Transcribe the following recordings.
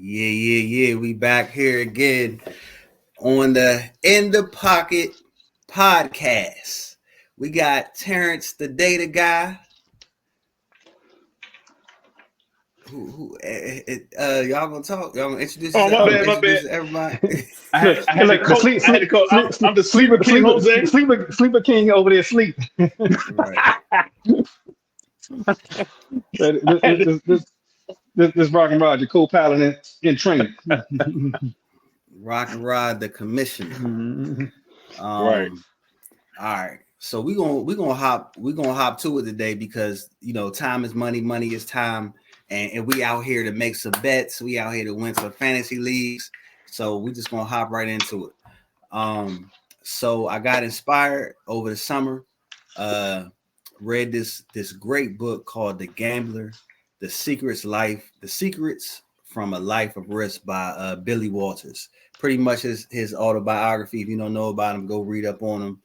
Yeah. We back here again on the In the Pocket podcast. We got Terrence, the data guy. Y'all gonna talk? Y'all gonna introduce Oh, yourself? my I'm bad, gonna my bad. introduce everybody. Look, I had to look, the call. I had to call. I'm the sleeper king, Jose. sleeper king over there sleep. Right. This Rock and Roger, co-pilot in training. Rock and Rod, the commissioner. Right. All right. So we're gonna hop to it today because time is money, money is time, and we out here to make some bets. We out here to win some fantasy leagues. So we just gonna hop right into it. So I got inspired over the summer. Read this great book called The Gambler, The Secrets from a Life of Risk by Billy Walters. Pretty much his autobiography. If you don't know about him, go read up on him.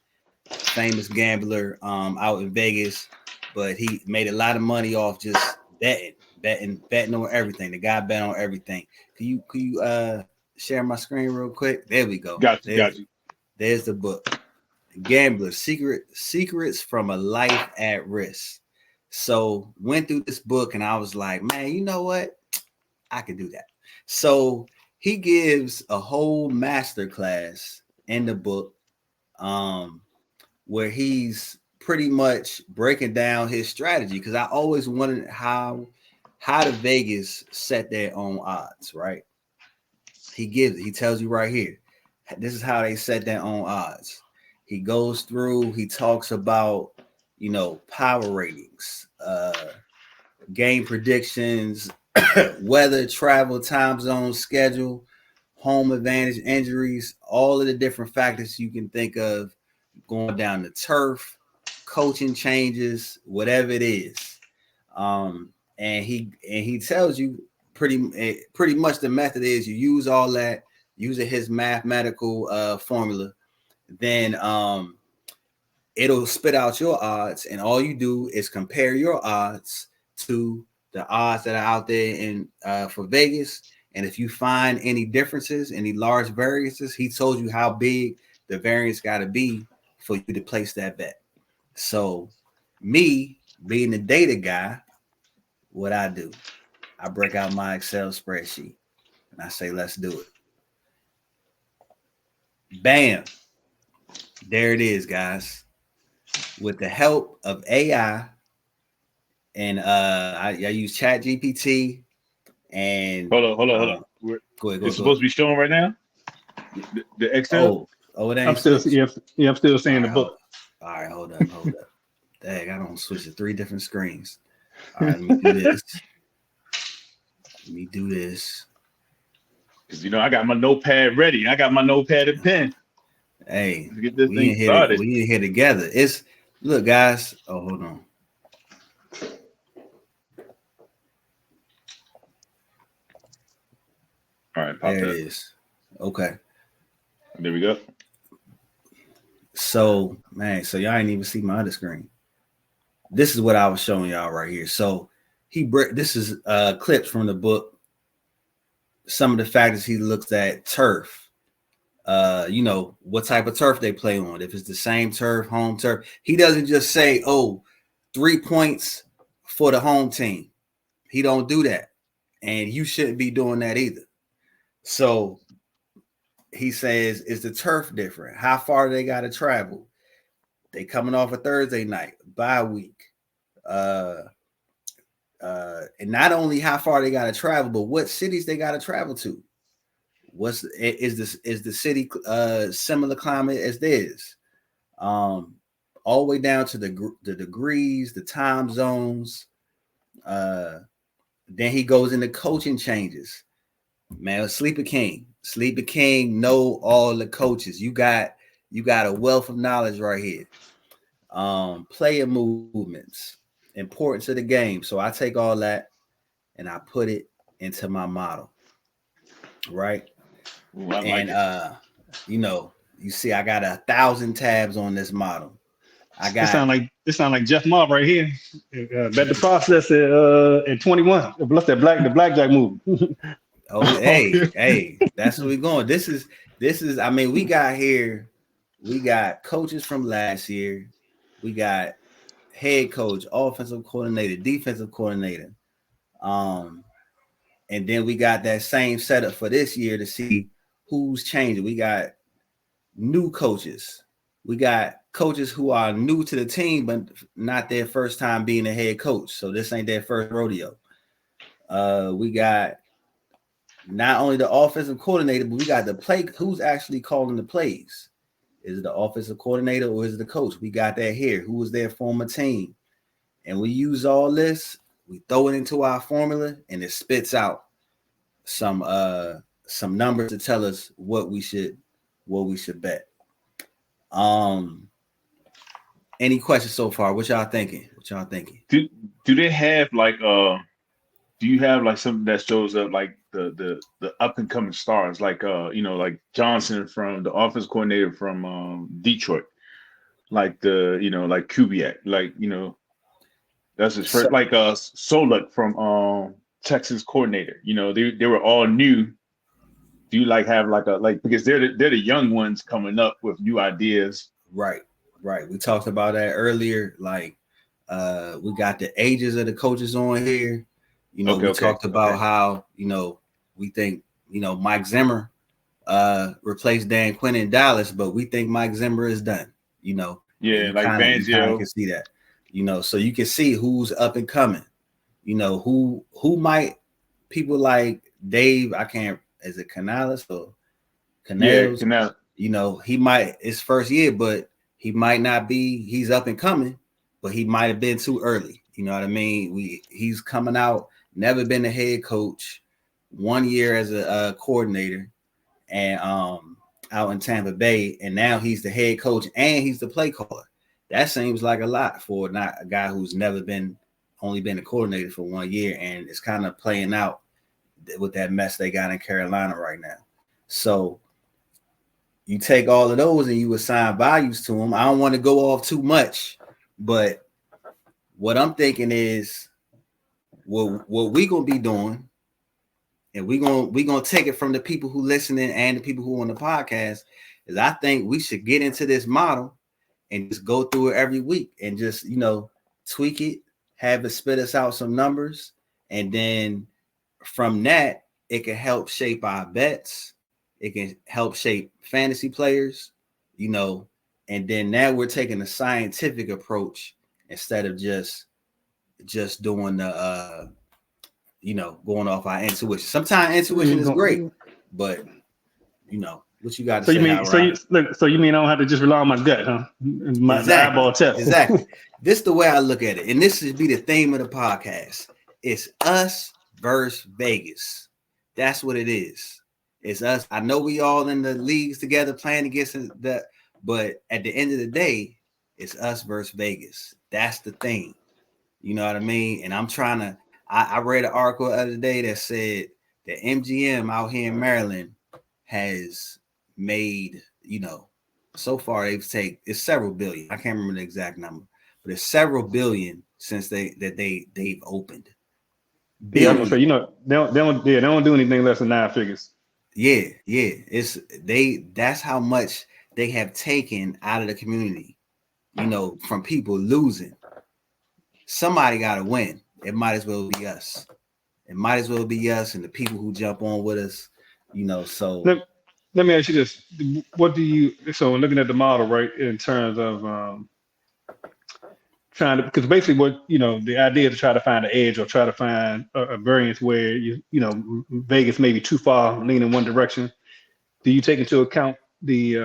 Famous gambler out in Vegas, but he made a lot of money off just betting on everything. The guy bet on everything. Can you share my screen real quick? There we go. Got you. There's the book. Gambler, Secrets from a Life at Risk. So went through this book and I was like, man, you know what? I could do that. So he gives a whole master class in the book where he's pretty much breaking down his strategy, because I always wondered how the Vegas set their own odds, right? He tells you right here, this is how they set their own odds. He goes through, he talks about, power ratings, game predictions, weather, travel, time zone, schedule, home advantage, injuries, all of the different factors you can think of going down the turf, coaching changes, whatever it is. And he tells you pretty much the method is you use all that, using his mathematical formula, then it'll spit out your odds, and all you do is compare your odds to the odds that are out there in for Vegas. And if you find any differences, any large variances, he told you how big the variance got to be for you to place that bet. So me being the data guy, what I do, I break out my Excel spreadsheet and I say, let's do it. Bam. There it is, guys. With the help of AI and I use Chat GPT and Hold on. Go ahead. It's supposed to be showing right now. The Excel. Oh, it ain't. I'm still seeing the book. All right, hold up. Dang, I don't switch to 3 different screens. All right, let me do this. Because I got my notepad ready. I got my notepad and pen. Hey, let's get this thing started. We in here together. Look, guys. Oh, hold on. All right, there it is. Okay. There we go. So, man, y'all ain't even see my other screen. This is what I was showing y'all right here. So this is clips from the book. Some of the factors he looks at: turf. What type of turf they play on. If it's the same turf, home turf. He doesn't just say, 3 points for the home team. He don't do that. And you shouldn't be doing that either. So he says, is the turf different? How far do they got to travel? They coming off a Thursday night, bye week. And not only how far they got to travel, but what cities they got to travel to. Is the city similar climate as theirs? All the way down to the degrees, the time zones. Then he goes into coaching changes. Man, Sleeper King know all the coaches. You got a wealth of knowledge right here. Player movements, importance of the game. So I take all that and I put it into my model, right? Ooh, I you see, I got 1,000 tabs on this model. This sound like Jeff Mobb right here. Bet the process at 21. What's that the blackjack move? Oh, hey, that's where we're going. This is. I mean, we got coaches from last year. We got head coach, offensive coordinator, defensive coordinator. And then we got that same setup for this year to see who's changing. We got new coaches. We got coaches who are new to the team, but not their first time being a head coach. So this ain't their first rodeo. We got not only the offensive coordinator, but we got the play. Who's actually calling the plays? Is it the offensive coordinator or is it the coach? We got that here. Who was their former team? And we use all this. We throw it into our formula, and it spits out some numbers to tell us what we should bet. Any questions so far? What y'all thinking? Do they have like do you have like something that shows up like the up and coming stars like like Johnson from the offense coordinator from Detroit, like like Kubiak, like that's his first, like Solak from Texas coordinator. They were all new. Do you like have like because they're the young ones coming up with new ideas? Right. We talked about that earlier. Like we got the ages of the coaches on here. We talked about how, we think, Mike Zimmer replaced Dan Quinn in Dallas, but we think Mike Zimmer is done, Yeah, like Fangio. You kind of can see that, so you can see who's up and coming, who might, people like Dave, is it Canales or Canales? Yeah, Canales. He might, his first year, but he might not be, he's up and coming, but he might have been too early. You know what I mean? He's coming out, never been a head coach, 1 year as a coordinator, and out in Tampa Bay, and now he's the head coach and he's the play caller. That seems like a lot for not a guy who's only been a coordinator for 1 year, and it's kind of playing out with that mess they got in Carolina right now. So you take all of those and you assign values to them. I don't want to go off too much, but what I'm thinking is what we gonna be doing, and we gonna take it from the people who listening and the people who on the podcast, is I think we should get into this model and just go through it every week and just tweak it, have it spit us out some numbers, and then from that it can help shape our bets. It can help shape fantasy players, and then now we're taking a scientific approach instead of just doing the going off our intuition. Sometimes intuition is great, but what you got to say. So you mean I don't have to just rely on my gut, huh? My eyeball test. Exactly. This is the way I look at it, and this should be the theme of the podcast. It's us versus Vegas. That's what it is. It's us. I know we all in the leagues together playing against that, but at the end of the day, it's us versus Vegas. That's the thing. You know what I mean? And I'm trying to. I read an article the other day that said that MGM out here in Maryland has made, so far it's several billion. I can't remember the exact number, but it's several billion since they've opened. Billion. Yeah, so they don't do anything less than 9 figures. Yeah. That's how much they have taken out of the community, from people losing. Somebody got to win. It might as well be us. It might as well be us and the people who jump on with us, so. Let me ask you this. So looking at the model, right, in terms of trying to, because basically what, the idea to try to find an edge or try to find a variance where, Vegas may be too far leaning one direction. Do you take into account the,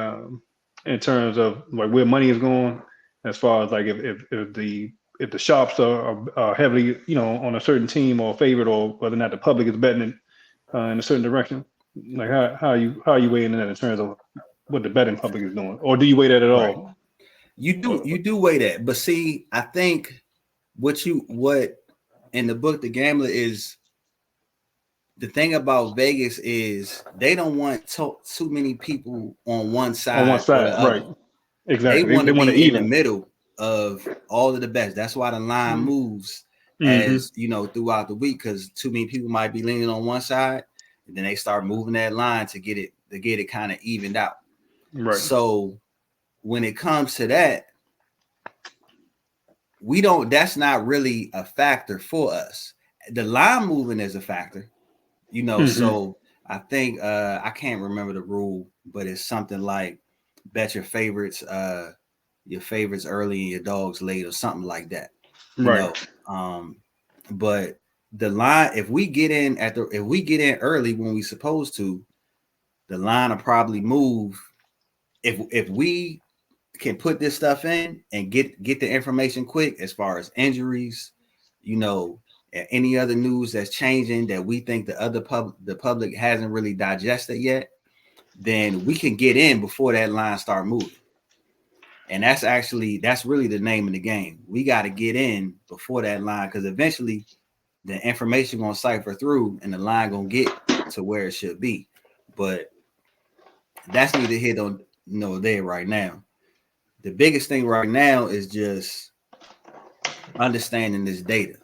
in terms of like where money is going, as far as like if the sharps are heavily, on a certain team or favorite, or whether or not the public is betting it in a certain direction? Like how are you weighing that in terms of what the betting public is doing, or do you weigh that at all? You do weigh that, but see, I think what in the book, The Gambler, is the thing about Vegas is they don't want too many people on one side. Right? Exactly. They want to be in the middle of all of the best. That's why the line moves as throughout the week, because too many people might be leaning on one side, and then they start moving that line to get it kind of evened out. Right. So when it comes to that, that's not really a factor for us. The line moving is a factor, so I think I can't remember the rule, but it's something like bet your favorites early and your dogs late or something like that. But the line, if we get in early when we supposed to, the line will probably move. If we can put this stuff in and get the information quick as far as injuries, and any other news that's changing that we think the public hasn't really digested yet, then we can get in before that line start moving. And that's really the name of the game. We got to get in before that line, because eventually the information gonna cipher through and the line gonna get to where it should be. But that's neither here nor there right now. The biggest thing right now is just understanding this data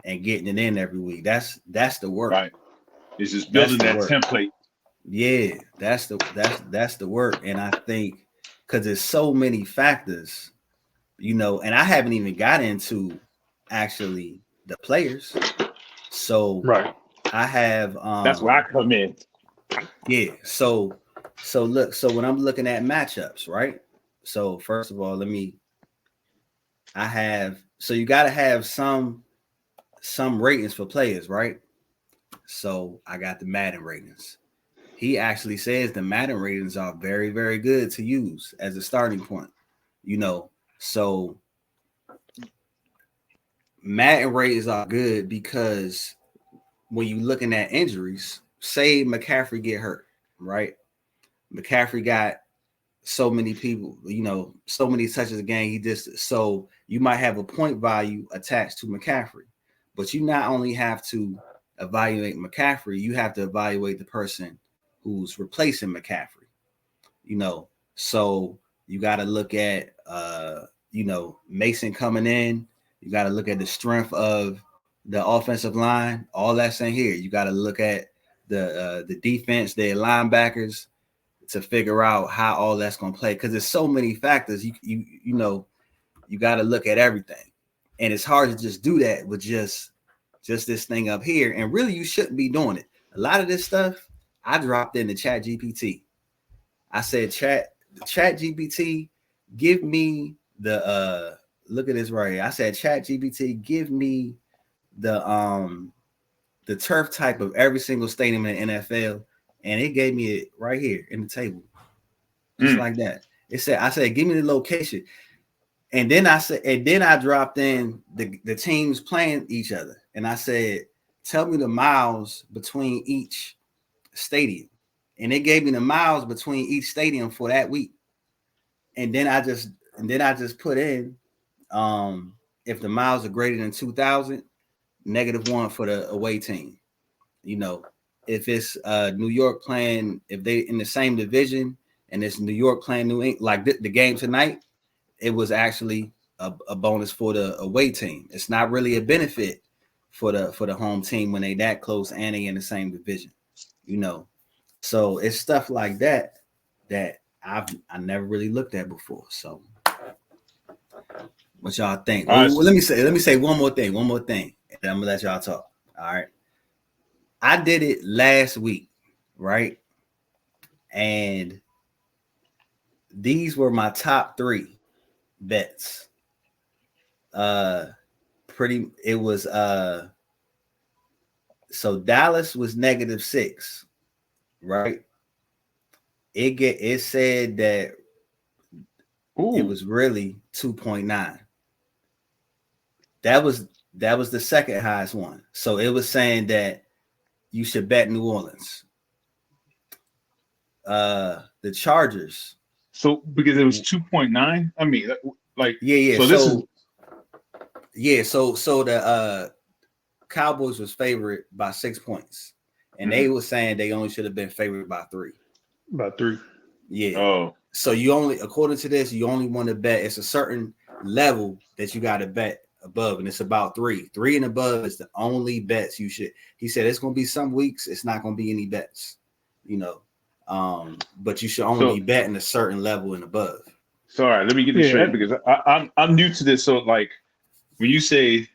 and getting it in every week. That's the work. Right. It's just building that template. Yeah, that's the work. And I think because there's so many factors, and I haven't even got into actually the players. So right. I have that's where I come in. Yeah. So look, so when I'm looking at matchups, right? So first of all, you gotta have some ratings for players, right? So I got the Madden ratings. He actually says the Madden ratings are very, very good to use as a starting point. So Madden ratings are good because when you're looking at injuries, say McCaffrey get hurt, right? McCaffrey got so many people, so many touches a game. So you might have a point value attached to McCaffrey, but you not only have to evaluate McCaffrey, you have to evaluate the person who's replacing McCaffrey. So you got to look at Mason coming in. You got to look at the strength of the offensive line. All that's in here. You got to look at the defense, their linebackers, to figure out how all that's going to play, because there's so many factors. You got to look at everything, and it's hard to just do that with just this thing up here. And really, you shouldn't be doing it. A lot of this stuff I dropped into Chat GPT. I said, Chat GPT, give me the look at this right here. I said, Chat GPT, give me the turf type of every single stadium in the NFL, and it gave me it right here in the table, just like that. I said, give me the location, and then I dropped in the teams playing each other, and I said, tell me the miles between each stadium, and it gave me the miles between each stadium for that week, and then I just put in if the miles are greater than 2,000, -1 for the away team. If it's New York playing, if they in the same division and it's New York playing New England, like the game tonight, it was actually a bonus for the away team. It's not really a benefit for the home team when they that close and they in the same division. So it's stuff like that I never really looked at before. So what y'all think? Well, let me say one more thing, and I'm gonna let y'all talk. All right. I did it last week, right? And these were my top 3 bets. So Dallas was -6, right? It said that it was really 2.9. That was the second highest one. So it was saying that you should bet New Orleans. The Chargers. So because it was 2.9, I mean, like yeah. So the Cowboys was favored by 6 points, and they were saying they only should have been favored by 3. About 3. Yeah. Oh. So you only, according to this, you only want to bet. It's a certain level that you got to bet above above, and it's about 3. 3 and above is the only bets you should. He said it's going to be some weeks it's not going to be any bets, but you should only be betting a certain level and above. So all right, let me get this straight because I'm new to this. So like when you say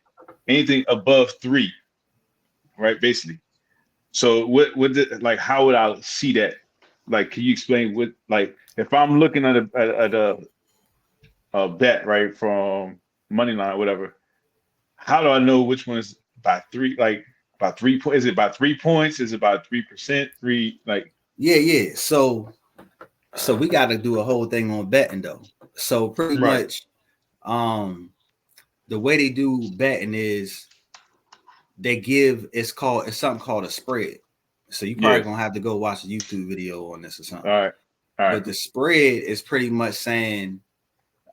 anything above 3, right? Basically. So like how would I see that? Like, can you explain what, like, if I'm looking at a bet, right, from money line or whatever, how do I know which one is by 3? Like by 3 points? Is it by 3 points? Is it by 3%? 3 like? Yeah. So we got to do a whole thing on betting though. So pretty much, the way they do betting is they give it's something called a spread. So you probably gonna have to go watch a YouTube video on this or something. All right. But the spread is pretty much saying,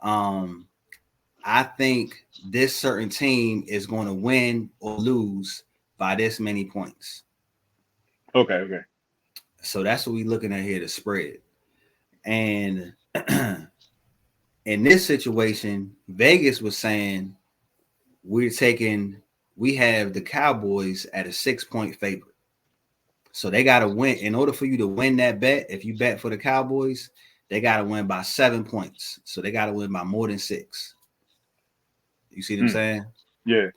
I think this certain team is going to win or lose by this many points. Okay. So that's what we're looking at here, the spread. And in this situation, Vegas was saying we have the Cowboys at a 6-point favorite. So they got to win. In order for you to win that bet, if you bet for the Cowboys, they got to win by 7 points. So they got to win by more than 6. You see what I'm saying? Yeah.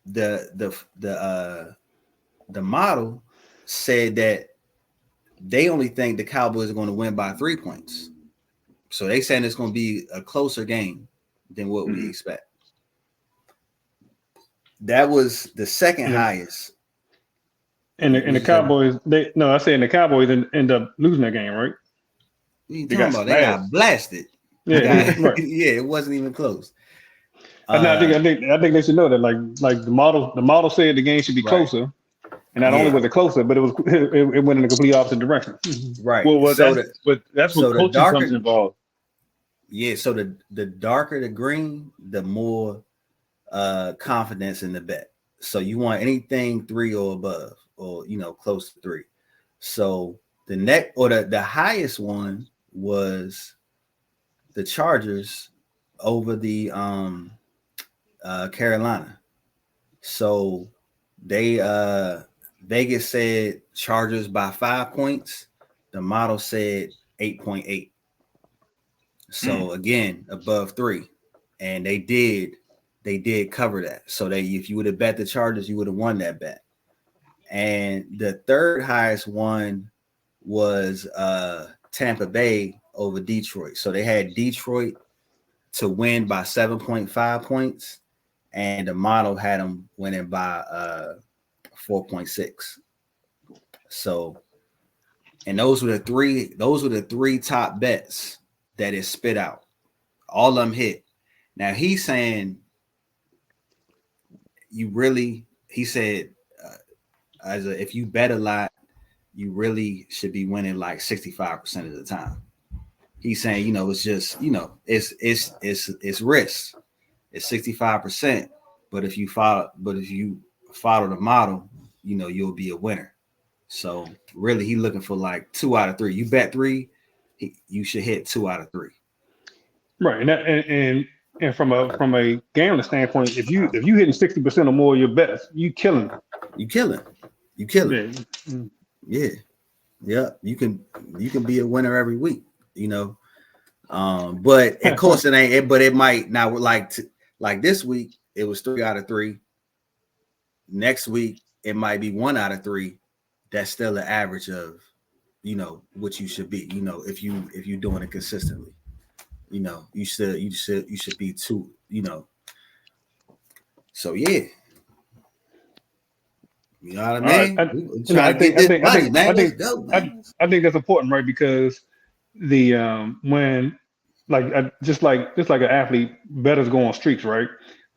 The model said that they only think the Cowboys are going to win by 3 points. So they saying it's going to be a closer game than what we expect. That was the second highest. And the Cowboys, I said the Cowboys end up losing that game, right? What are you talking about? They got blasted. Yeah, right. Yeah, it wasn't even close. I think they should know that. Like the model said the game should be closer, and not only was it closer, but it went in a complete opposite direction. Right. Well, that's what coaching comes involved. Yeah. So the darker the green, the more confidence in the bet. So you want anything 3 or above, or close to 3. So the highest one was the Chargers over the Carolina. So they Vegas said Chargers by 5 points. The model said 8.8. So again, above 3, and they did cover that. So if you would have bet the Chargers, you would have won that bet. And the third highest one was Tampa Bay over Detroit. So they had Detroit to win by 7.5 points, and the model had them winning by 4.6. So, and those were the three top bets that it spit out. All of them hit. Now he's saying he said if you bet a lot, you really should be winning like 65% of the time. He's saying, it's just, it's risk. It's 65%. But if you follow the model, you'll be a winner. So really, he's looking for like 2 out of 3. You bet 3, you should hit 2 out of 3. Right, and from a gambling standpoint, if you hitting 60% or more of your bets, you killing. You killing. Yeah. You can be a winner every week. But of course it ain't. But it might now like this week it was 3 out of 3. Next week it might be 1 out of 3. That's still an average of, what you should be. If you're doing it consistently, you should be 2. So yeah. You know what I mean? I think that's important, right? Because the when just like an athlete, bettors go on streaks, right?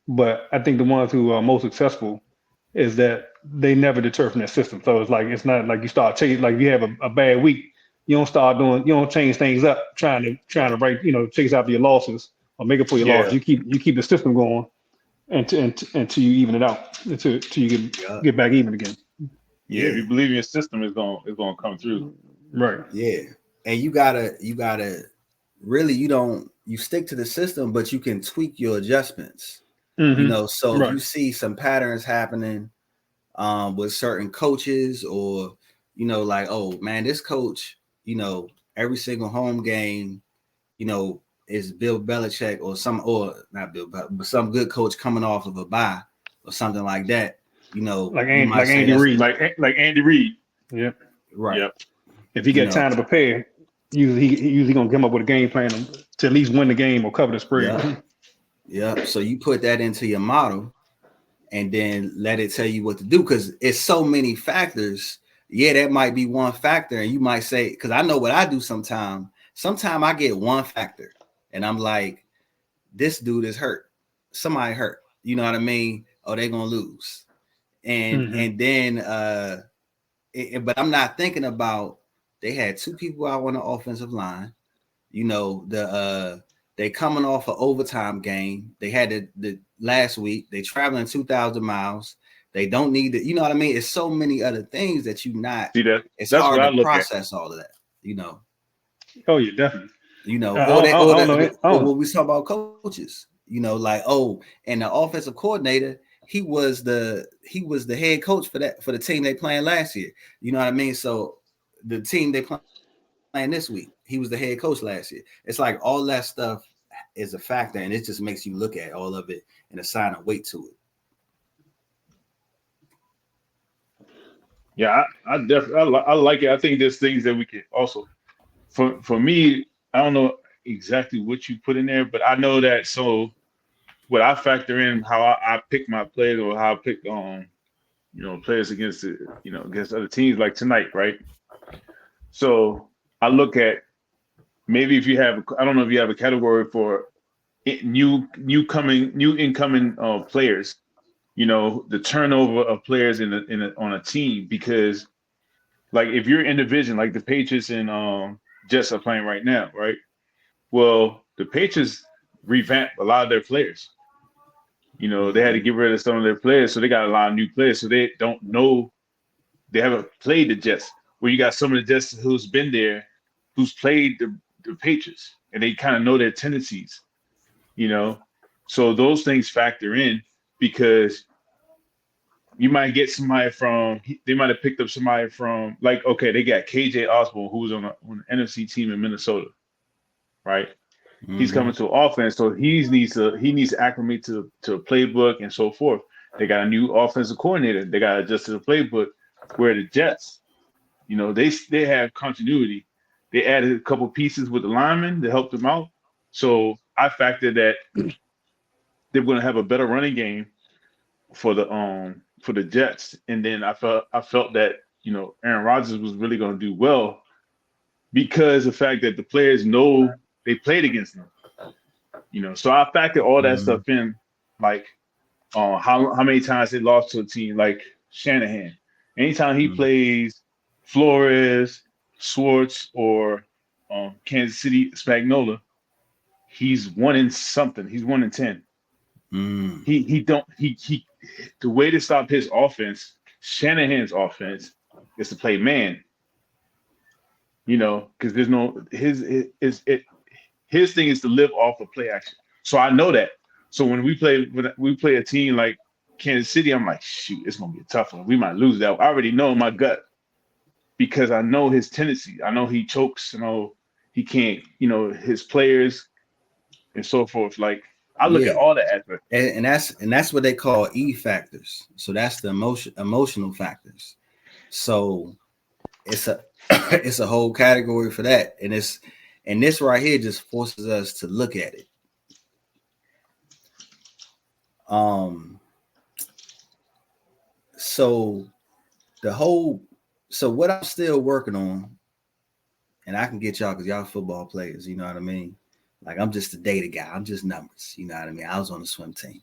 But I think the ones who are most successful is that they never deter from that system. So it's not like you start chasing, like you have a bad week, you don't change things up trying to write, chase after your losses or make it for your loss. You keep the system going until you even it out, until you get back even again. Yeah, if you believe in your system, it's gonna come through. Right. Yeah. And you gotta really you stick to the system, but you can tweak your adjustments. Mm-hmm. So if Right. you see some patterns happening with certain coaches, or like, oh man, this coach, every single home game, is Bill Belichick or not Bill, but some good coach coming off of a bye or something like that. You might Like say Andy that's Reid. like Andy Reid. Yep. right. Yep. If he You got know, time to prepare, he usually gonna come up with a game plan to at least win the game or cover the yeah, spread. yeah. So you put that into your model and then let it tell you what to do, because it's so many factors. Yeah, that might be one factor, and you might say, because I know what I do sometimes. Sometimes I get one factor, and I'm like, this dude is hurt. Somebody hurt. You know what I mean? Oh, they're gonna lose, and Mm-hmm. and then but I'm not thinking about they had two people out on the offensive line. They coming off an overtime game. They had the last week. They traveling 2,000 miles. They don't need it. You know what I mean? It's so many other things that See that? it's That's hard what I to look at. process all of that. You know. Oh yeah, definitely. Or I don't know. when we talk about coaches, like, oh, and the offensive coordinator, he was the head coach for the team they playing last year. You know what I mean? So the team they playing this week, he was the head coach last year. It's like all that stuff is a factor, and it just makes you look at all of it and assign a weight to it. Yeah, I definitely I like it. I think there's things that we can also for me. I don't know exactly what you put in there, but I know that. So what I factor in how I pick my players, or how I pick players against against other teams like tonight, right? So I look at, maybe if you have, I don't know if you have a category for new incoming players. The turnover of players on a team, because like if you're in division, like the Patriots and Jets are playing right now, right? Well, the Patriots revamped a lot of their players. They had to get rid of some of their players, so they got a lot of new players. So they don't know, they haven't played the Jets. Where you got some of the Jets who's been there, who's played the Patriots, and they kind of know their tendencies. You know, so those things factor in, because you might get somebody they might have picked up somebody from, like, okay, they got KJ Osborne, who was on an NFC team in Minnesota, right? He's Mm-hmm. coming to offense, so he needs to acclimate to a playbook and so forth. They got a new offensive coordinator. They got to adjust to the playbook. Where the Jets, they have continuity. They added a couple pieces with the linemen to help them out. So I factor that they're going to have a better running game for the Jets. And then I felt that Aaron Rodgers was really going to do well, because the fact that the players know they played against them. So I factor all that Mm-hmm. stuff in, like how many times they lost to a team like Shanahan. Anytime he plays Flores, Swartz, or Kansas City Spagnola, he's 1 in something. He's 1 in 10. Mm-hmm. He don't he The way to stop his offense, Shanahan's offense, is to play man. Because there's no his thing is to live off of play action. So I know that. So when we play a team like Kansas City, I'm like, shoot, it's gonna be a tough one. We might lose that. I already know in my gut, because I know his tendency. I know he chokes. I know he can't. His players and so forth. Like, I look at Yeah. all the aspects. And that's what they call E factors. So that's the emotional factors. So it's a it's a whole category for that, and this right here just forces us to look at it. Um. So the whole so what I'm still working on, and I can get y'all because y'all football players. You know what I mean? Like, I'm just a data guy. I'm just numbers. You know what I mean? I was on the swim team.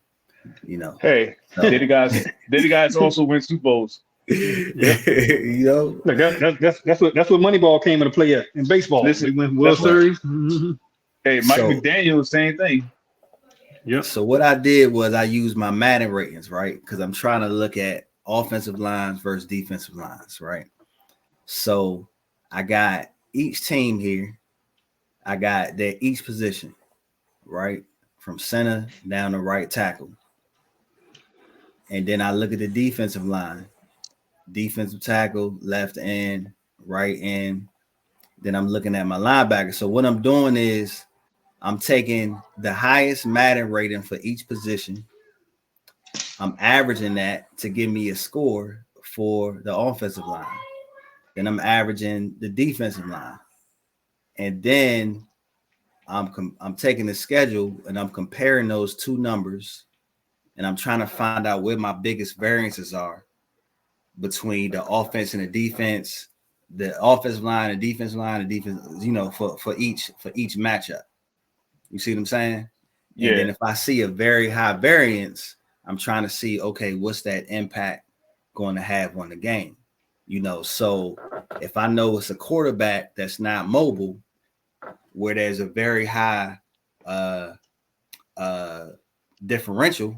You know. Hey, So, they the guys also win Super Bowls. Yep. you know. Like that's what Moneyball came into play at in baseball. Listen, They win World that's what. Series. Mm-hmm. Hey, Mike So McDaniel, same thing. Yep. So what I did was I used my Madden ratings, right? Because I'm trying to look at offensive lines versus defensive lines, right? So I got each team here, I got that each position, right? From center down to right tackle. And then I look at the defensive line, defensive tackle, left end, right end. Then I'm looking at my linebacker. So what I'm doing is I'm taking the highest Madden rating for each position. I'm averaging that to give me a score for the offensive line. Then I'm averaging the defensive line. And then I'm taking the schedule and I'm comparing those two numbers and I'm trying to find out where my biggest variances are between the offense and the defense, the offensive line, the defensive line, the defense, for each matchup. You see what I'm saying? Yeah. And then if I see a very high variance, I'm trying to see, okay, what's that impact going to have on the game? So if I know it's a quarterback that's not mobile, where there's a very high differential.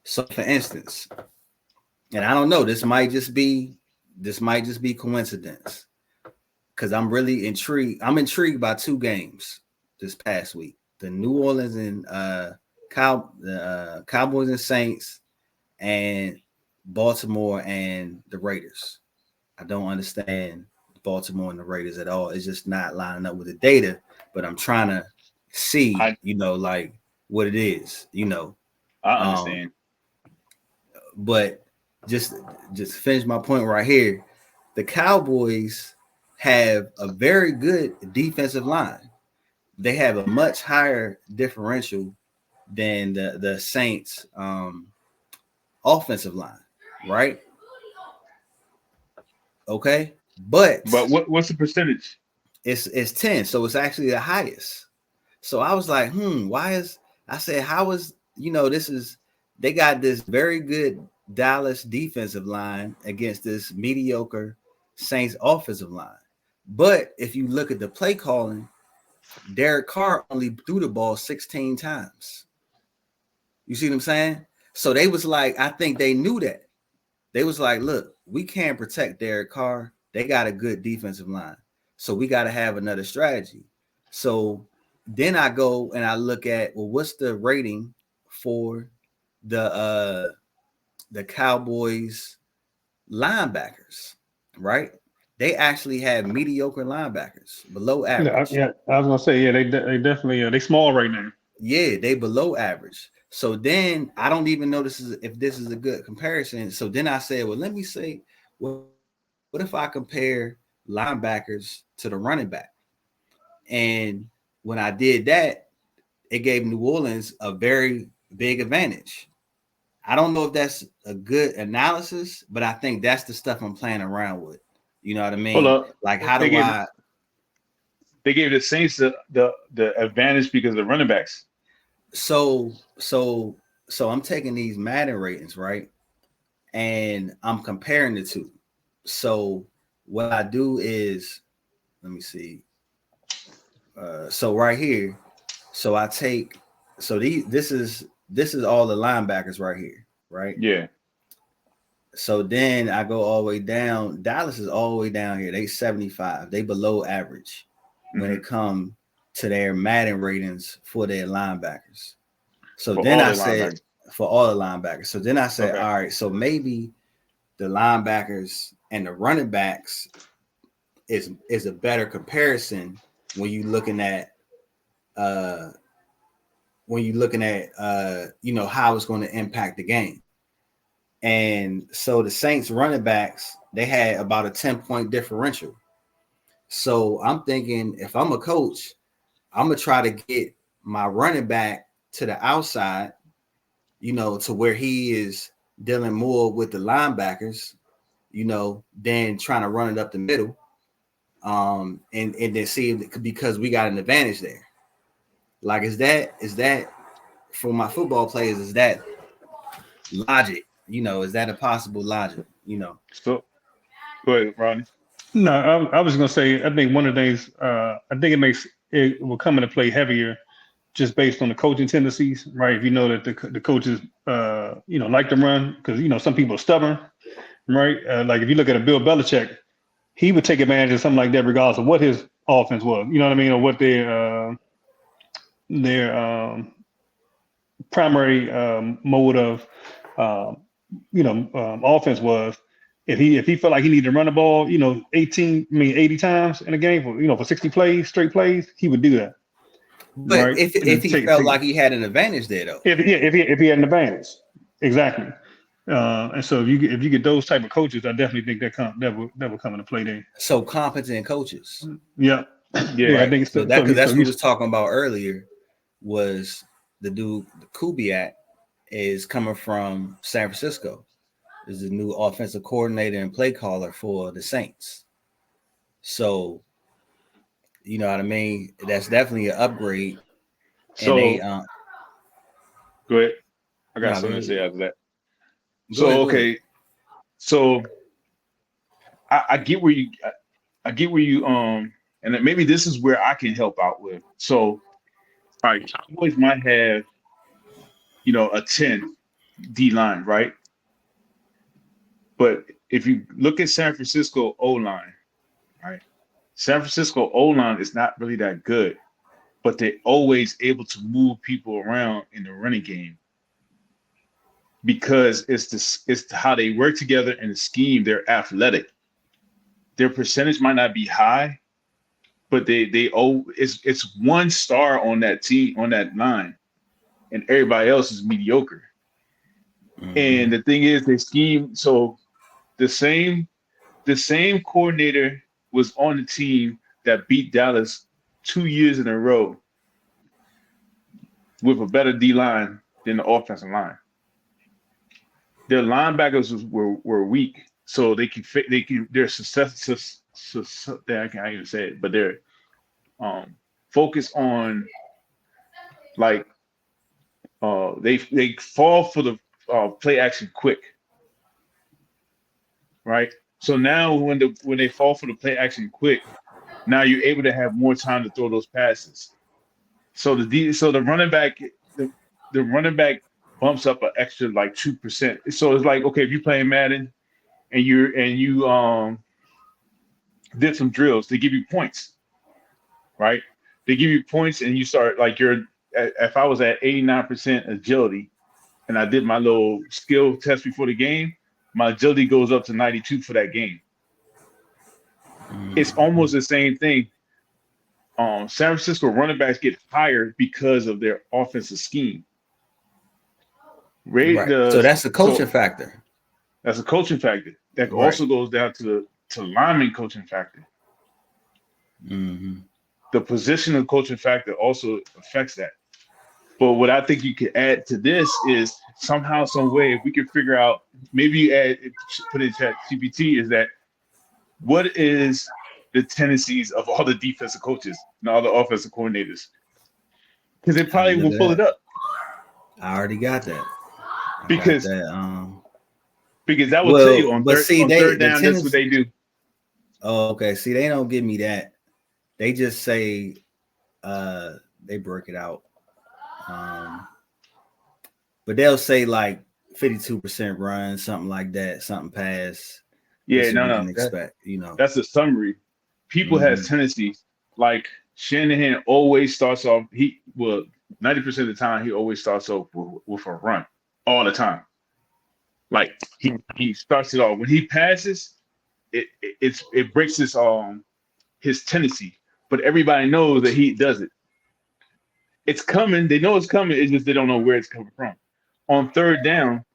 So for instance, and I don't know, this might just be coincidence, because I'm really intrigued. I'm intrigued by two games this past week: the New Orleans and Cowboys and Saints, and Baltimore and the Raiders. I don't understand Baltimore and the Raiders at all. It's just not lining up with the data, but I'm trying to see, like what it is, I understand. But just finish my point right here. The Cowboys have a very good defensive line. They have a much higher differential than the Saints offensive line, right? Okay. But what's the percentage? It's 10, so it's actually the highest. So I was like, they got this very good Dallas defensive line against this mediocre Saints offensive line. But if you look at the play calling, Derek Carr only threw the ball 16 times. You see what I'm saying? So they was like, I think they knew that. They was like, look, we can't protect Derek Carr. They got a good defensive line. So we got to have another strategy. So then I go and I look at, well, what's the rating for the Cowboys linebackers, right? They actually have mediocre linebackers, below average. Yeah, I was gonna say, they definitely they small right now. Yeah, they below average. So then I don't even know if this is a good comparison. So then I said, well, let me say, what if I compare linebackers to the running back? And when I did that, it gave New Orleans a very big advantage. I don't know if that's a good analysis, but I think that's the stuff I'm playing around with. You know what I mean? Hold up. Like, how do I? They gave the Saints the advantage because of the running backs. So I'm taking these Madden ratings, right? And I'm comparing the two. So what I do is, let me see. So right here, so I take, so this is all the linebackers right here, right? Yeah. So then I go all the way down. Dallas is all the way down here. They 75. They below average when it comes to their Madden ratings for their linebackers. So then I said, for all the linebackers. So then I said, all right, so maybe the linebackers and the running backs is a better comparison when you're looking at how it's going to impact the game. And so the Saints running backs, they had about a 10-point differential. So I'm thinking, if I'm a coach, I'm going to try to get my running back to the outside, to where he is dealing more with the linebackers, than trying to run it up the middle. And then see if, because we got an advantage there. Like, is that for my football players, is that logic? Is that a possible logic? So go ahead, Rodney. No, I was gonna say, I think one of the things, I think it will come into play heavier just based on the coaching tendencies, right? If you know that the coaches, like to run, because some people are stubborn, right? Like if you look at a Bill Belichick, he would take advantage of something like that, regardless of what his offense was. You know what I mean, or what their primary mode of offense was. If he felt like he needed to run the ball, 80 times in a game for 60 plays, straight plays, he would do that. But Right? if he felt like he had an advantage there, though, if he had an advantage, exactly. And so if you get those type of coaches, I definitely think that will come into play there. so competent coaches. Yeah, Yeah. I think So that's what we was talking about earlier. Was the dude Kubiak is coming from San Francisco? Is the new offensive coordinator and play caller for the Saints. So, you know what I mean? That's definitely an upgrade. So and they, go ahead. I got no, something go to say after that. Go ahead. Okay. So I get where you and maybe this is where I can help out with. So all right, Cowboys might have a 10 D line, right? But if you look at San Francisco O line, right? San Francisco O line is not really that good, but they're always able to move people around in the running game because it's how they work together in the scheme. They're athletic. Their percentage might not be high, but it's one star on that team, on that line, and everybody else is mediocre. Mm-hmm. And the thing is, they scheme. So the same coordinator was on the team that beat Dallas 2 years in a row with a better D line than the offensive line. Their linebackers were weak, so they're I can't even say it, but they're focused on like they fall for the play action quick, right? So now when they fall for the play action quick, now you're able to have more time to throw those passes. So the running back bumps up an extra like 2%. So it's like, okay, if you're playing Madden and you did some drills, they give you points, right? They give you points and you start like if I was at 89% agility and I did my little skill test before the game, my agility goes up to 92 for that game. It's almost the same thing. San Francisco running backs get higher because of their offensive scheme. Right. So that's the coaching factor. That's a coaching factor. That also goes down to lineman coaching factor. Mm-hmm. The position of coaching factor also affects that. But what I think you could add to this is somehow, some way, if we can figure out, maybe you put in chat GPT, is that what is the tendencies of all the defensive coaches and all the offensive coordinators? Because they probably will pull it up. I already got that. Because that will tell you on third down, that's what they do. Oh, okay. See, they don't give me that. They just say they break it out. But they'll say like 52% run, something like that, something pass. Yeah, no. Expect, that's a summary. People has tendencies. Like Shanahan always starts off. 90% of the time he always starts off with a run all the time. Like he starts it off. When he passes, it breaks his tendency. But everybody knows that he does it. It's coming. They know it's coming. It's just they don't know where it's coming from. On third down,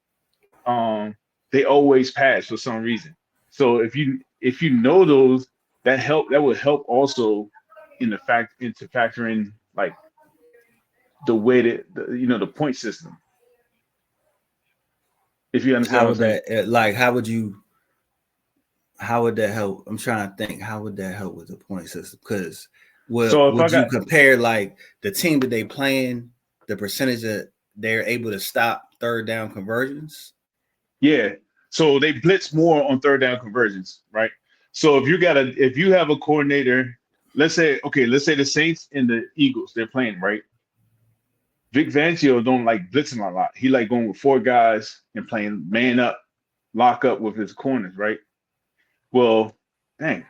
they always pass for some reason. So if you know those, that would help also into factor in like the way that the point system. If you understand how would that help? I'm trying to think. How would that help with the point system? Because would you compare like the team that they playing, the percentage that they're able to stop third down conversions? Yeah. So they blitz more on third down conversions, right? So if you have a coordinator, let's say the Saints and the Eagles, they're playing, right? Vic Fangio don't like blitzing a lot. He like going with 4 guys and playing man up, lock up with his corners, right? Well, dang.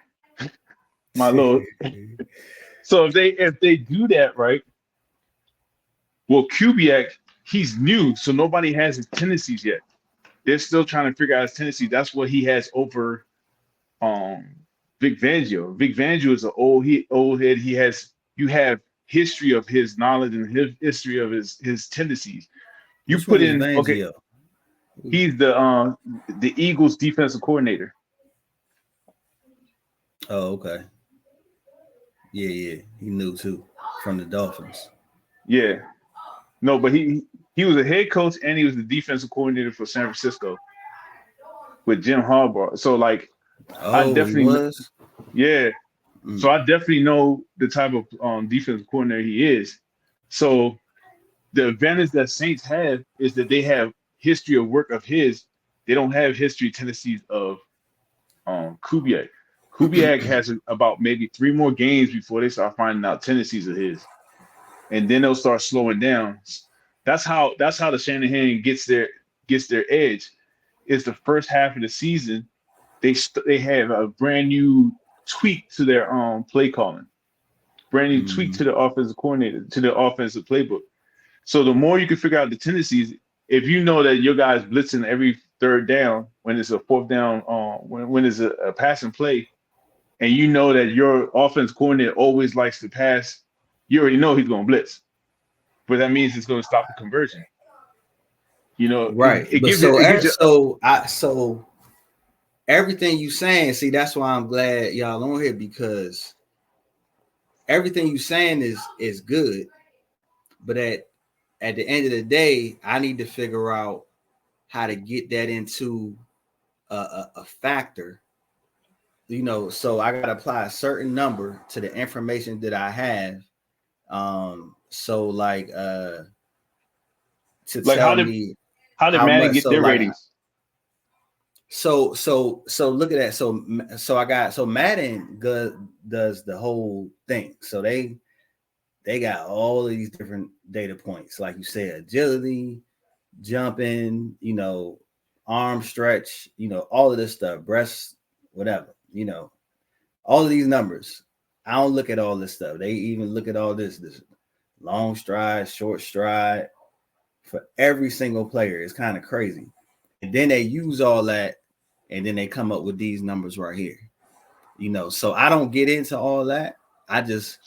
my little. So if they do that right, well, Kubiak, he's new, so nobody has his tendencies yet. They're still trying to figure out his tendencies. That's what he has over um Vic Fangio. Vic Fangio is an old head. You have history of his knowledge and his history of his tendencies. You Which put one is in okay, Fangio? he's the Eagles defensive coordinator. Oh, okay. Yeah. He knew too from the Dolphins. Yeah. No, but he was a head coach and he was the defensive coordinator for San Francisco with Jim Harbaugh. So like I Oh, he definitely was. yeah. So I definitely know the type of defensive coordinator he is. So the advantage that Saints have is that they have history of work of his. They don't have history tendencies of Kubiak. Kubiak has about maybe 3 more games before they start finding out tendencies of his, and then they'll start slowing down. That's how the Shanahan gets their edge. Is the first half of the season they have a brand new tweak to their play calling, brand new tweak to the offensive coordinator, to the offensive playbook. So the more you can figure out the tendencies, if you know that your guy's blitzing every third down when it's a fourth down, when it's a passing play, and you know that your offense coordinator always likes to pass, you already know he's going to blitz. But that means it's going to stop the conversion. You know, Right. it But gives you so everything you saying, see, that's why I'm glad y'all on here, because everything you saying is good. But at the end of the day, I need to figure out how to get that into a factor, so I got to apply a certain number to the information that I have. So like to like tell me how did how Madden much. get So their like ratings? so look at that. So Madden does the whole thing. So they got all of these different data points, like you said, agility, jumping, arm stretch, all of this stuff, breast, whatever, all of these numbers. I don't look at all this stuff. They even look at all this long stride, short stride for every single player. It's kind of crazy. And then they use all that, and then they come up with these numbers right here. So I don't get into all that. I just,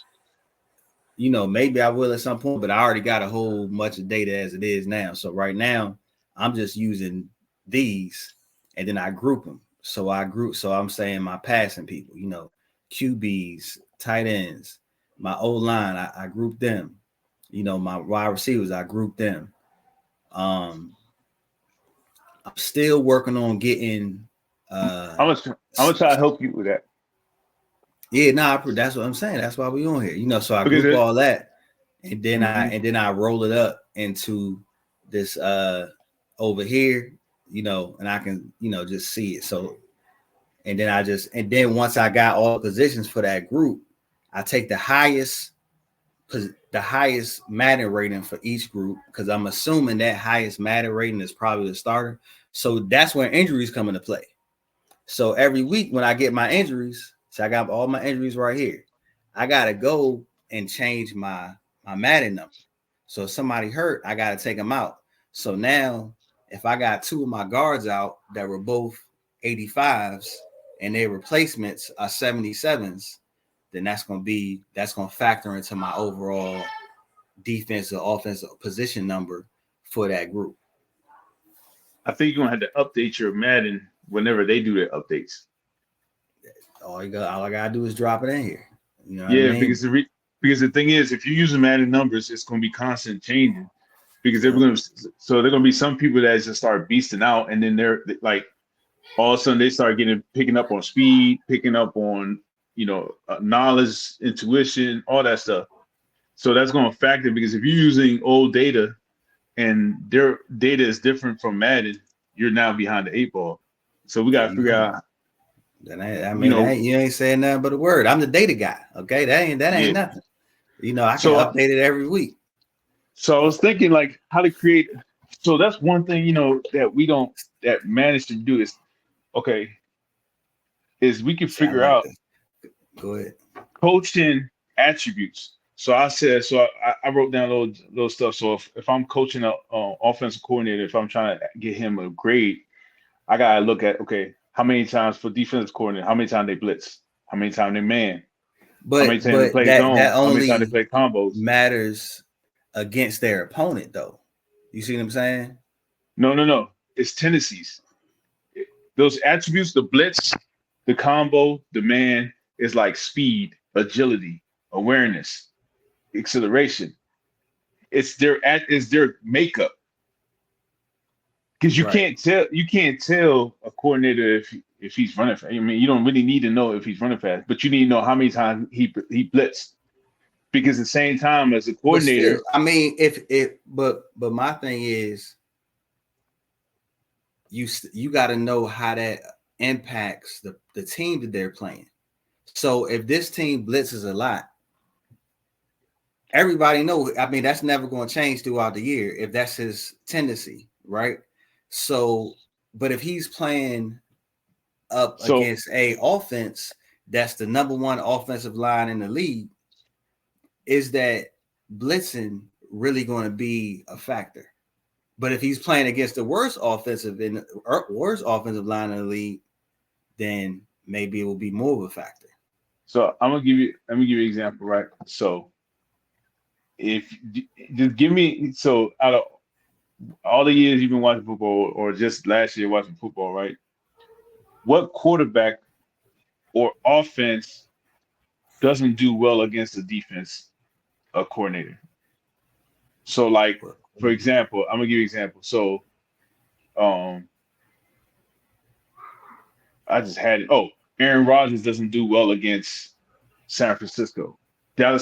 maybe I will at some point, but I already got a whole bunch of data as it is now. So right now, I'm just using these, and then I group them. So I'm saying my passing people, QBs, tight ends, my O-line, I group them. My wide receivers, I group them. I'm still working on getting. I'm gonna try to help you with that. Yeah, that's what I'm saying. That's why we on here. So I Because group all that, and then mm-hmm. I roll it up into this over here, and I can just see it. So and then once I got all the positions for that group, I take the highest Madden rating for each group, because I'm assuming that highest Madden rating is probably the starter. So that's when injuries come into play. So every week when I get my injuries, so I got all my injuries right here, I gotta go and change my Madden number. So if somebody hurt, I gotta take them out. So now if I got 2 of my guards out that were both 85s and their replacements are 77s, then that's gonna factor into my overall defensive offensive position number for that group. I think you're gonna have to update your Madden whenever they do their updates. All I gotta do is drop it in here. You know what Yeah, I mean? because the thing is, if you're using Madden numbers, it's gonna be constant changing. Because they're gonna be some people that just start beasting out, and then they're like, all of a sudden they start picking up on speed, picking up on knowledge, intuition, all that stuff. So that's gonna factor, because if you're using old data and their data is different from Madden, you're now behind the 8 ball. So we gotta figure out. You ain't saying nothing but a word. I'm the data guy. Okay, that ain't nothing. I can update it every week. So I was thinking like how to create. So that's one thing that managed to do is we can figure out. Go ahead. coaching attributes. So I said, I wrote down those stuff. So if I'm coaching a offensive coordinator, if I'm trying to get him a grade, I gotta look at, okay, how many times for defensive coordinator, how many times they blitz, how many times they man, how many But times they play that zone, how many times they only play combos. matters against their opponent, though. You see what I'm saying? No. It's tendencies. Those attributes, the blitz, the combo, the man, is like speed, agility, awareness, acceleration. It's their makeup. Because Right. you can't tell a coordinator if he's running fast. I mean, you don't really need to know if he's running fast, but you need to know how many times he blitzed. Because at the same time as a But still, coordinator, I mean, but my thing is, you got to know how that impacts the team that they're playing. So if this team blitzes a lot, everybody knows. I mean, that's never going to change throughout the year if that's his tendency, right? So, but if he's playing up so against a offense that's the number one offensive line in the league, is that blitzing really going to be a factor? But if he's playing against the worst offensive line in the league, then maybe it will be more of a factor. so let me give you an example, right? So if just give me so out of all the years you've been watching football, or just last year watching football, right? What quarterback or offense doesn't do well against the defense coordinator? So, like, for example, I'm gonna give you an example. So, um, I just had it. Oh, Aaron Rodgers doesn't do well against San Francisco. Dak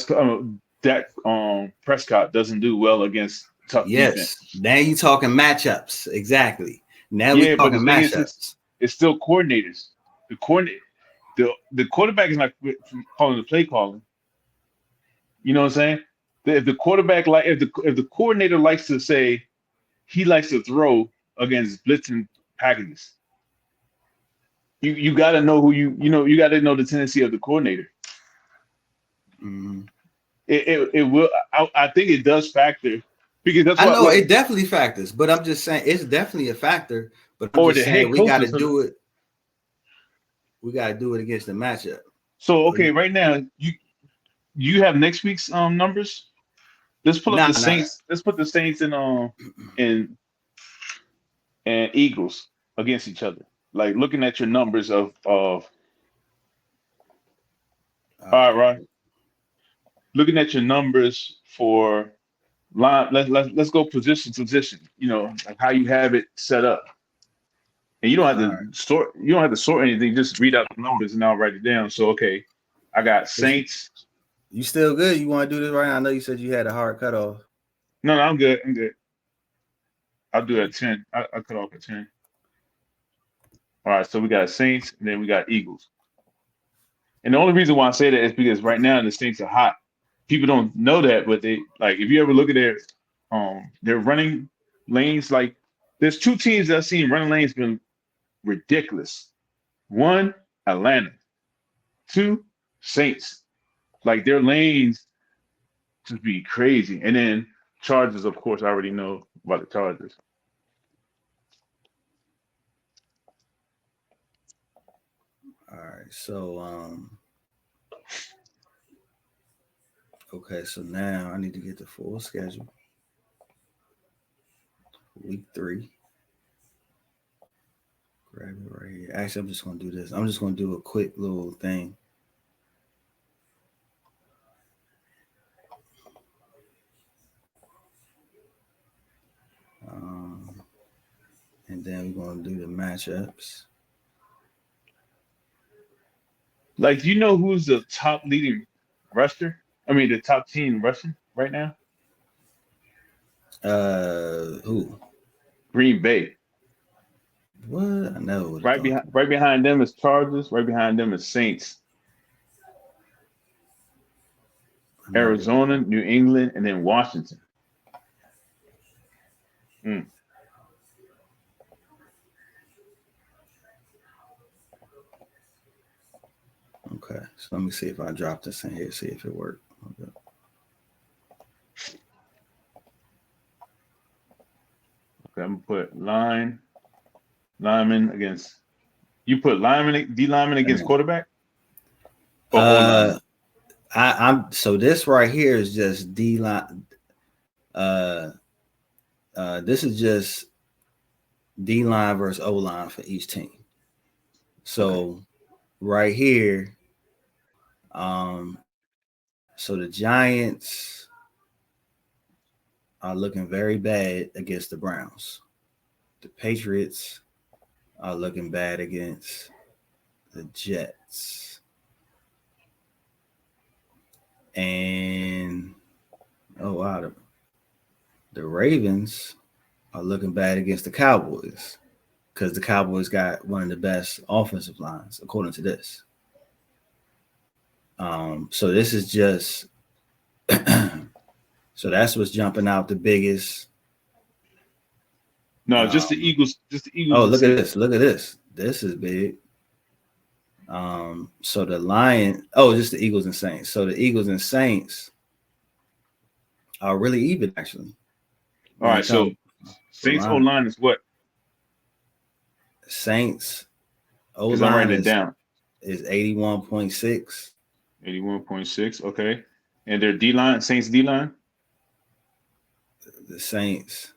Prescott doesn't do well against tough Yes. defense. Now you talking matchups. Exactly. Now we Yeah, but talking the thing is, matchups. it's still coordinators. The coordinate, the quarterback is not calling the play calling. You know what I'm saying? If the quarterback like if the coordinator likes to say he likes to throw against blitzing packages, you got to know who you got to know the tendency of the coordinator. Mm-hmm. It will. I think it does factor because that's I what, know like, it definitely factors, but I'm just saying it's definitely a factor. But I'm or just the saying head we got to coaches. do it. We got to do it against the matchup. So okay, right now you have next week's numbers. Let's pull up Nah, the nah. Saints. Let's put the Saints in and Eagles against each other. Like looking at your numbers of All all right, right. Ron. Looking at your numbers for line. Let's go position to position. Like how you have it set up, and you don't have All to right. sort. You don't have to sort anything. Just read out the numbers and I'll write it down. So okay, I got Is Saints. you still good? You want to do this right now? I know you said you had a hard cutoff. No, I'm good. I'm good. I'll do it at 10. I cut off at 10. All right, so we got Saints, and then we got Eagles. And the only reason why I say that is because right now the Saints are hot. People don't know that, but they like if you ever look at their running lanes, like there's two teams that I've seen running lanes been ridiculous. One, Atlanta. Two, Saints. Like their lanes just be crazy. And then Chargers, of course, I already know about the Chargers. All right. So okay, so now I need to get the full schedule. Week 3. Grab it right here. Actually, I'm just gonna do this. I'm just gonna do a quick little thing. Um, and then we're gonna do the matchups. Like, do you know who's the top leading rusher? I mean, the top team rushing right now? Who? Green Bay. What? I know what you're talking Right behind them is Chargers. Right behind them is Saints, about. I know what you're Arizona, New England, and then Washington. Mm. Okay, so let me see if I drop this in here, see if it worked. Okay. Okay, I'm gonna put lineman against. You put lineman, D lineman against quarterback. Or O-line? I'm so this right here is just D line. This is just D line versus O line for each team. So right here, so the Giants are looking very bad against the Browns. The Patriots are looking bad against the Jets. And oh wow, the Ravens are looking bad against the Cowboys because the Cowboys got one of the best offensive lines according to this. So this is just so that's what's jumping out the biggest. No, just the Eagles. Just the Eagles. Oh, look at this! Look at this! This is big. So the just the Eagles and Saints. So the Eagles and Saints are really even, actually. All right, so Saints O line is what? Saints O line. Because I'm writing it down. Is 81.6. 81.6. Okay, and their D line, Saints D line. The Saints.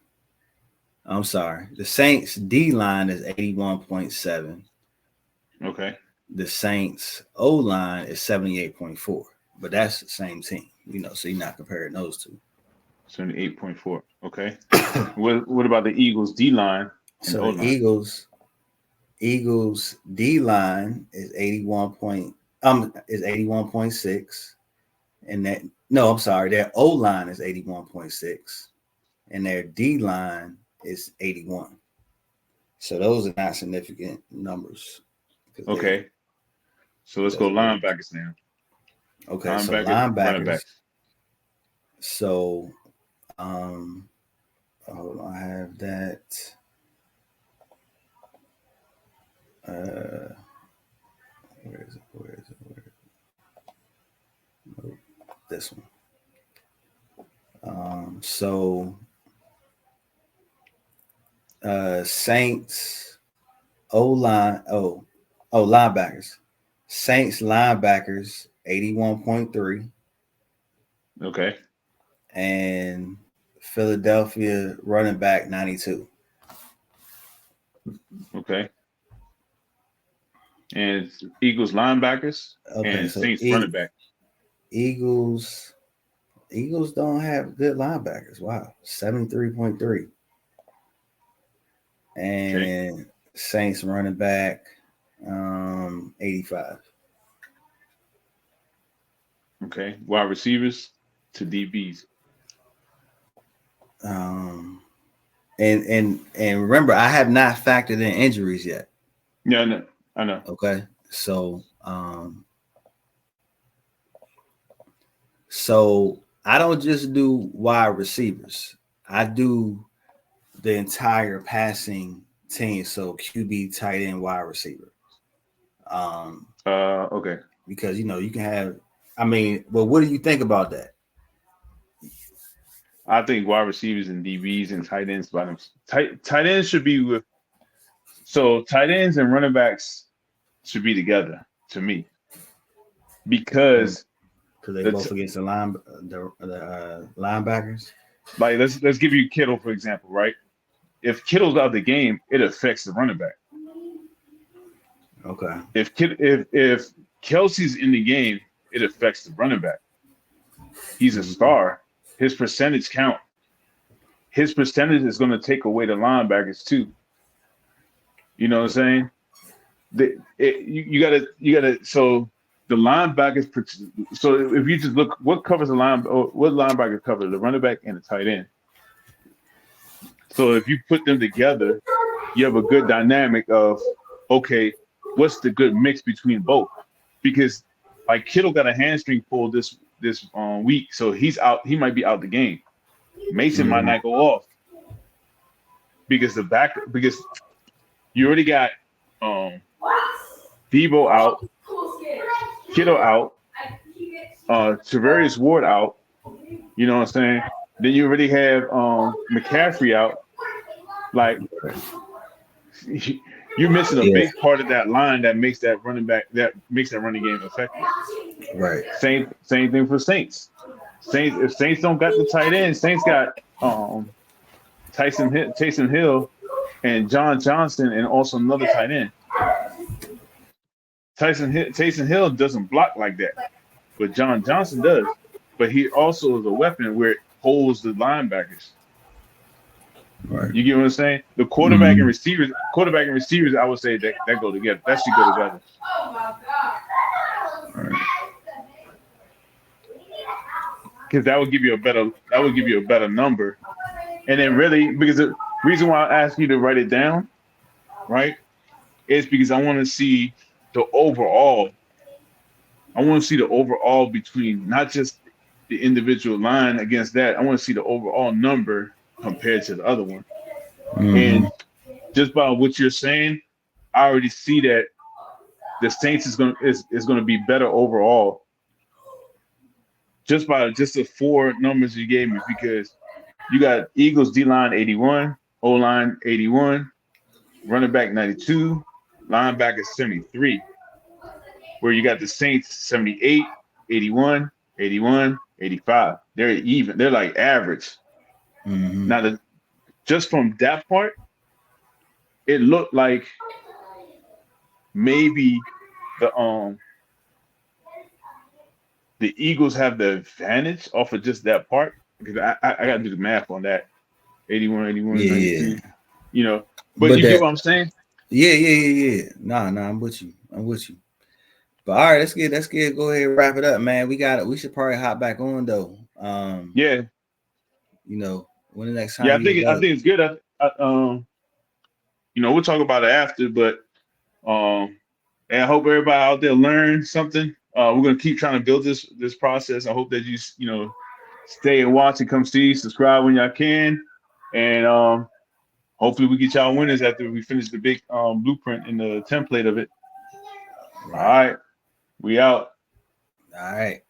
I'm sorry. The Saints D line is 81.7. Okay. The Saints O line is 78.4, but that's the same team, so you're not comparing those two. 78.4. Okay. What about the Eagles D line? So the Eagles D line is 81.6, and I'm sorry, their O line is 81.6, and their D line is 81. So those are not significant numbers. Okay. So let's go linebackers now. Okay, linebackers. So, hold on, I have that. Where is it? Nope, this one. Saints O-line. Linebackers. Saints linebackers 81.3. Okay. And Philadelphia running back 92. Okay. And Eagles linebackers and so Saints running back. Eagles don't have good linebackers. Wow. 73.3. And Saints running back 85. Okay. Wide receivers to DBs. And remember, I have not factored in injuries yet. Yeah, no, I know. Okay. So I don't just do wide receivers. I do the entire passing team. So QB, tight end, wide receiver. Okay. Because you can have. What do you think about that? I think wide receivers and DBs and tight ends by them. Tight ends should be with. So tight ends and running backs should be together to me, because they both against the linebackers. Like let's give you Kittle for example, right? If Kittle's out of the game, it affects the running back. Okay. If Kelsey's in the game, it affects the running back. He's a star. His percentage count. His percentage is going to take away the linebackers too. You know what I'm saying? You gotta. So the linebackers. So if you just look, what covers the line? What linebacker covers the running back and the tight end? So if you put them together, you have a good dynamic of, okay, what's the good mix between both? Because like Kittle got a hamstring pull this week, so he's out. He might be out the game. Mason might not go off because you already got Debo out, Kittle out, Tavarius Ward out. You know what I'm saying? Then you already have McCaffrey out. Like you're missing a Yeah. big part of that line that makes that running game effective. Right. Same thing for Saints. If Saints don't got the tight end, Saints got Taysom Hill and John Johnson and also another tight end. Taysom Hill doesn't block like that, but John Johnson does. But he also is a weapon where it holds the linebackers. Right. You get what I'm saying? The quarterback and receivers, I would say that go together. That should go together. Right. Because that would give you a better number. And then really, because the reason why I asked you to write it down, right, is because I want to see the overall. I want to see the overall between not just the individual line against that. I want to see the overall number compared to the other one. And just by what you're saying, I already see that the Saints is going to be better overall. Just the four numbers you gave me, because you got Eagles D-line 81, O-line 81, running back 92, linebacker 73. Where you got the Saints 78, 81, 81, 85. They're even. They're like average. Now, just from that part, it looked like maybe the Eagles have the advantage off of just that part, because I got to do the math on that. 81, 81, 92. You know, but you get what I'm saying? Yeah. Nah, I'm with you. But all right, let's get go ahead and wrap it up, man. We should probably hop back on though. Yeah. You know, when the next time? Yeah, I think it's good. We'll talk about it after, but and I hope everybody out there learned something. We're gonna keep trying to build this process. I hope that you stay and watch and come see, subscribe when y'all can, and hopefully we get y'all winners after we finish the big blueprint and the template of it. All right, we out. All right.